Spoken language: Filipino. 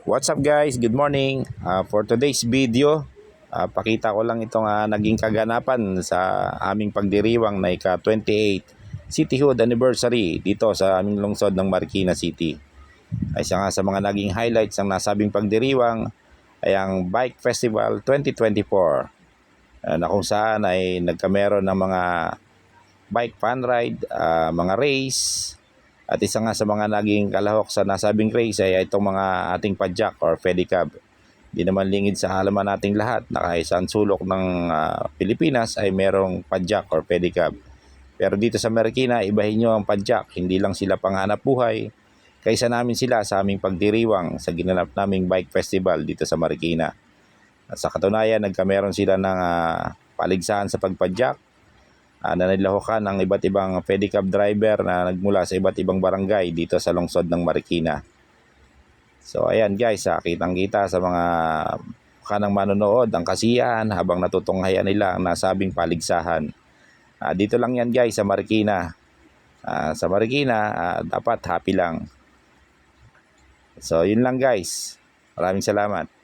What's up guys? Good morning. For today's video, pakita ko lang itong naging kaganapan sa aming pagdiriwang na ika-28 Cityhood Anniversary dito sa aming lungsod ng Marikina City. Ay isa nga sa mga naging highlights ng nasabing pagdiriwang ay ang Bike Festival 2024 na kung saan ay nagkameron ng mga bike fun ride, mga race. At isa nga sa mga naging kalahok sa nasabing race ay itong mga ating padjak or pedicab. Di naman lingid sa halaman nating lahat na kahit saan sulok ng Pilipinas ay merong padjak or pedicab. Pero dito sa Marikina, ibahin nyo ang padjak. Hindi lang sila panghanap buhay. Kaysa namin sila sa aming pagdiriwang sa ginanap naming bike festival dito sa Marikina. At sa katunayan, nagkameron sila ng paligsahan sa pagpadjak. Na nilahukan ng iba't ibang pedicab driver na nagmula sa iba't ibang barangay dito sa lungsod ng Marikina. So ayan guys, kitang-kita sa mga kanang manonood ang kasiyahan habang natutunghayan nila ang nasabing paligsahan. Dito lang yan guys sa Marikina. Sa Marikina, dapat happy lang. So yun lang guys. Maraming salamat.